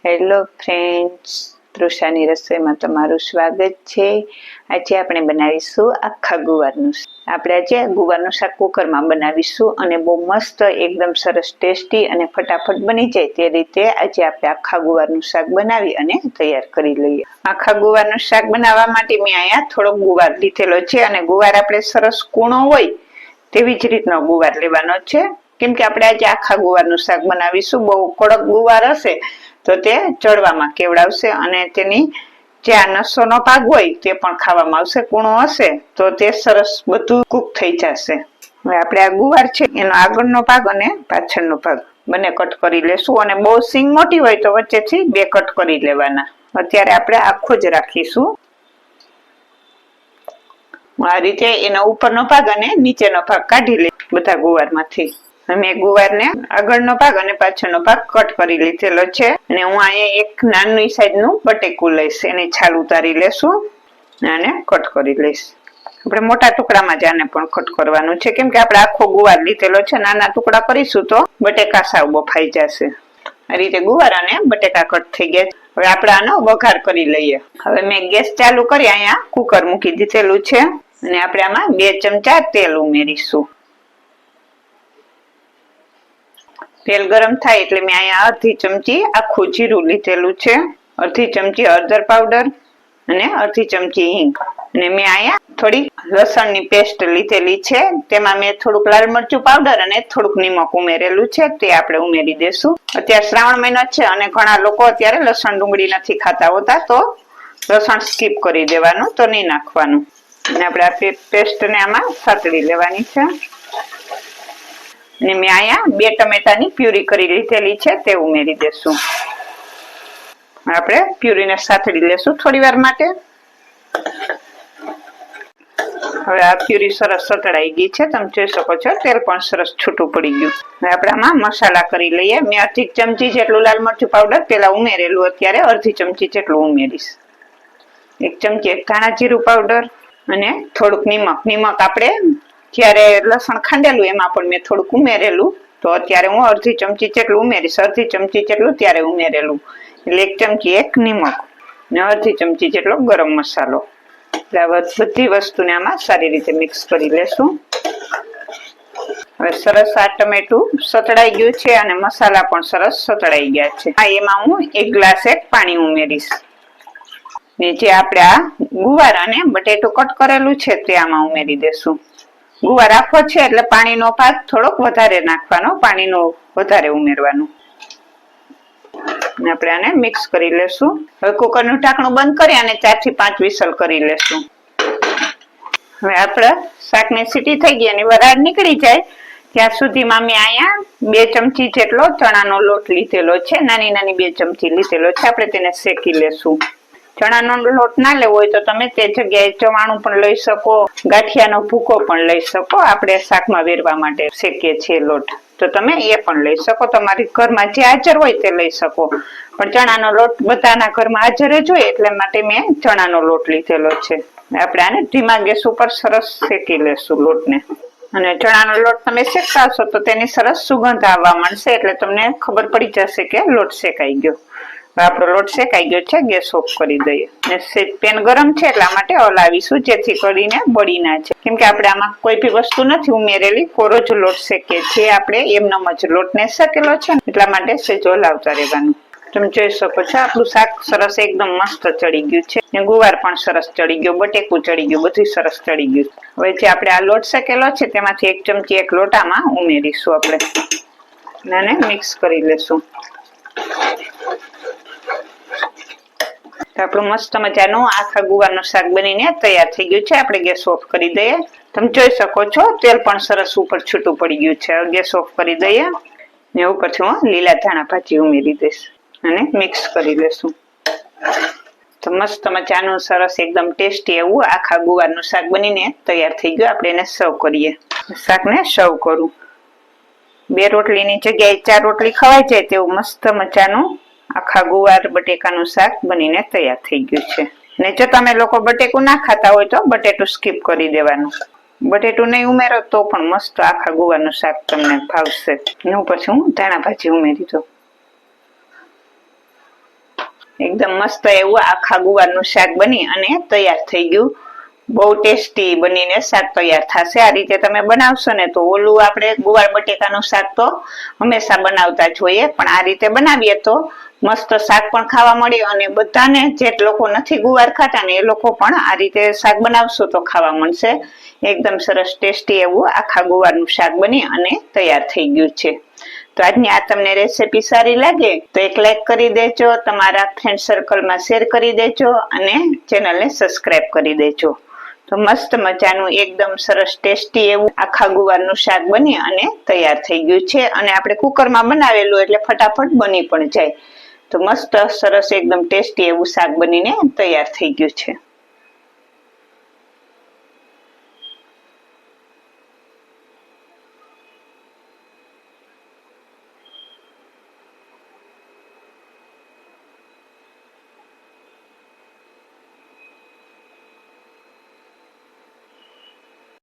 Hello friends, તૃષાની રસોઈમાં તમારું સ્વાગત છે। આજે આપણે બનાવીશું આખા ગુવારનું શાક। આપણે આજે ગુવારનું શાક કુકરમાં બનાવીશું અને બહુ મસ્ત એકદમ સરસ ટેસ્ટી અને ફટાફટ બની જાય તે રીતે આજે આપણે આખા ગુવારનું શાક બનાવી અને તૈયાર કરી લઈએ। આખા ગુવારનું શાક બનાવવા માટે મેં અહીંયા થોડોક ગુવાર લીધેલો છે અને ગુવાર આપણે સરસ કૂણો હોય તેવી જ રીતનો ગુવાર લેવાનો છે, કેમ કે આપણે આજે આખા ગુવારનું શાક બનાવીશું। બહુ કડક ગુવાર હશે તો તે ચડવામાં કેવડાવશે અને તેની જે આ નસોનો ભાગ હોય તે પણ ખાવામાં આવશે। કૂણો હશે તો તે સરસ બધું કૂક થઈ જશે। હવે આપણે આ ગુવાર છે એનો આગળનો ભાગ અને પાછળનો ભાગ બંને કટ કરી લેશું અને બહુ સિંગ મોટી હોય તો વચ્ચેથી બે કટ કરી લેવાના। અત્યારે આપણે આખો જ રાખીશું। આ રીતે એનો ઉપરનો ભાગ અને નીચેનો ભાગ કાઢી લે બધા ગુવારમાંથી। મેં ગુવારને આગળનો ભાગ અને પાછળનો ભાગ કટ કરી લીધેલો છે અને હું અહીંયા એક નાની સાઈઝનું બટેકું લઈશ, એની છાલ ઉતારી લેશું અને કટ કરી લઈશ। આપણે મોટા ટુકડામાં જ આને પણ કટ કરવાનું છે, કેમ કે આપણે આખો ગુવાર લીધેલો છે। નાના ટુકડા કરીશું તો બટેકા સાવ બફાઈ જશે। આ રીતે ગુવાર અને બટેકા કટ થઈ ગયા। હવે આપણે આનો વઘાર કરી લઈએ। હવે મેં ગેસ ચાલુ કરી અહીંયા કુકર મૂકી દીધેલું છે અને આપણે આમાં 2 ચમચા તેલ ઉમેરીશું। તેલ ગરમ થાય એટલે મેં અહીંયા અડધી ચમચી આખું જીરું લીધેલું છે, અડધી ચમચી હળદર પાવડર અને અડધી ચમચી હિંગ અને મેં અહીંયા થોડી લસણની પેસ્ટ લીધેલી છે, તેમાં મેં થોડુંક લાલ મરચું પાવડર અને થોડુંક નિમક ઉમેરેલું છે, તે આપણે ઉમેરી દેશું। અત્યારે શ્રાવણ મહિનો છે અને ઘણા લોકો અત્યારે લસણ ડુંગળી નથી ખાતા હોતા, તો લસણ સ્કીપ કરી દેવાનું, તો નહીં નાખવાનું અને આપણે આ પેસ્ટને આમાં સાતળી લેવાની છે અને મેં અહીંયા 2 ટમેટાની પ્યુરી કરી લીધેલી છે તે ઉમેરી દેશું। આપણે પ્યુરીને સાતળી લેશું થોડી વાર માટે। હવે આ પ્યુરી સરસ સતળાઈ ગઈ છે, તમે જોઈ શકો છો તેલ પણ સરસ છૂટું પડી ગયું। હવે આપણે આમાં મસાલા કરી લઈએ। મેં અડધી ચમચી જેટલું લાલ મરચું પાવડર પેલા ઉમેરેલું, અત્યારે અડધી ચમચી જેટલું ઉમેરીશ। 1 ચમચી ધાણા જીરું પાવડર અને થોડુંક નિમક। નિમક આપણે જ્યારે લસણ ખાંડેલું એમાં પણ મેં થોડુંક ઉમેરેલું, તો અત્યારે હું અડધી ચમચી જેટલું ઉમેરીશ। અડધી ચમચી જેટલું ત્યારે ઉમેરેલું એટલે 1 ચમચી એક નિમક ને અડધી ચમચી જેટલો ગરમ મસાલો। એટલે આ બધી વસ્તુને આમાં સારી રીતે મિક્સ કરી લેશું। હવે સરસ આ ટમેટું સતળાઈ ગયું છે અને મસાલા પણ સરસ સતળાઈ ગયા છે। એમાં હું 1 ગ્લાસ પાણી ઉમેરીશ ને જે આપણે આ ગુવાર અને બટેટું કટ કરેલું છે તે આમાં ઉમેરી દેશું। ગુવાર આખો છે એટલે પાણીનો ભાગ થોડોક વધારે નાખવાનો, પાણીનું વધારે ઉમેરવાનું અને આપણે આને મિક્સ કરી લેશું। હવે કુકરનું ઢાંકણું બંધ કરી અને 4 થી 5 વિસલ કરી લેશું। હવે આપણે શાકની સીટી થઈ ગઈ અને વરાળ નીકળી જાય ત્યાં સુધીમાં મેં અહીંયા 2 ચમચી જેટલો ચણાનો લોટ લીધેલો છે, નાની નાની 2 ચમચી લીધેલો છે, આપણે તેને શેકી લેશું। ચણાનો લોટ ના લેવો હોય તો તમે તે જગ્યાએ ચવાણું પણ લઈ શકો, ગાંઠિયાનો ભૂકો પણ લઈ શકો। આપણે શાકમાં વેરવા માટે શેકીએ છીએ લોટ, તો તમે એ પણ લઈ શકો, તમારી ઘરમાં જે હાજર હોય તે લઈ શકો, પણ ચણાનો લોટ બધાના ઘરમાં હાજર જ હોય એટલે માટે મેં ચણાનો લોટ લીધેલો છે। આપણે આને ધીમા ગેસ ઉપર સરસ શેકી લેશું લોટને અને ચણાનો લોટ તમે શેકતા હશો તો તેની સરસ સુગંધ આવવા માંડશે, એટલે તમને ખબર પડી જશે કે લોટ શેકાઈ ગયો। આપણો લોટ શેકાઈ ગયો છે, ગેસ ઓફ કરી દઈએ અને પેન ગરમ છે એટલા માટે હલાવીશું જેથી કરીને બળી ના જાય, કેમ કે આપણે આમાં કોઈ બી વસ્તુ નથી ઉમેરેલી, કોરો જ લોટ શેકીએ છીએ આપણે, એમનેમ જ લોટને શેકેલો છે એટલા માટે સેજો હલાવતા રહેવાનું। તમે જોઈ શકો છો આપણું શાક સરસ એકદમ મસ્ત ચડી ગયું છે ને ગુવાર પણ સરસ ચડી ગયો, બટેકું ચડી ગયું, બધું સરસ ચડી ગયું। હવે જે આપણે આ લોટ શેકેલો છે તેમાંથી 1 ચમચી એક લોટામાં ઉમેરીશું આપણે અને મિક્સ કરી લેશું। આપણું મસ્ત મજાનું આખા ગુવારનું શાક બનીને તૈયાર થઈ ગયું છે। આપણે ગેસ ઓફ કરી દઈએ। તમે જોઈ શકો છો તેલ પણ સરસ ઉપર છૂટું પડી ગયું છે। ગેસ ઓફ કરી દઈએ ને ઉપરથી હું લીલા ધાણા ભાજી ઉમેરી દઈશ અને મિક્સ કરી લેશું। તો મસ્ત મજાનું સરસ એકદમ ટેસ્ટી એવું આખા ગુવારનું શાક બનીને તૈયાર થઈ ગયું। આપણે એને સર્વ કરીએ। શાકને સર્વ કરું, 2 રોટલીની જગ્યાએ 4 રોટલી ખવાઈ જાય તેવું મસ્ત મજાનું આખા ગુવાર બટેકાનું શાક બનીને તૈયાર થઈ ગયું છે। ને જો તમે લોકો બટેકું ના ખાતા હોય તો બટેટું સ્કીપ કરી દેવાનું, બટેટું નહીં ઉમેરો તો પણ મસ્ત આખા ગુવારનું શાક તમને ભાવશે। પછી હું ધાણા ભાજી ઉમેરી દઉં। એકદમ મસ્ત એવું આખા ગુવારનું શાક બની અને તૈયાર થઈ ગયું. બહુ ટેસ્ટી બનીને શાક તૈયાર થશે. આ રીતે તમે બનાવશો ને તો ઓલું આપણે ગુવાર બટેકાનું શાક તો હંમેશા બનાવતા જ હોઈએ, પણ આ રીતે બનાવીએ તો મસ્ત શાક પણ ખાવા મળે અને બધાને જે લોકો નથી ગુવાર ખાતા ને એ લોકો પણ આ રીતે શાક બનાવશો તો ખાવા મળશે. એકદમ સરસ ટેસ્ટી એવું આખા ગુવારનું શાક બની અને તૈયાર થઈ ગયું છે. તો આજની આ તમને રેસીપી સારી લાગે તો એક લાઈક કરી દેજો, તમારા ફ્રેન્ડ સર્કલમાં શેર કરી દેજો અને ચેનલને સબસ્ક્રાઇબ કરી દેજો. તો મસ્ત મજાનું એકદમ સરસ ટેસ્ટી એવું આખા ગુવારનું શાક બની અને તૈયાર થઈ ગયું છે. અને આપણે કુકરમાં બનાવેલું એટલે ફટાફટ બની પણ જાય. તો મસ્ત સરસ એકદમ ટેસ્ટી એવું શાક બનીને તૈયાર થઈ ગયું છે.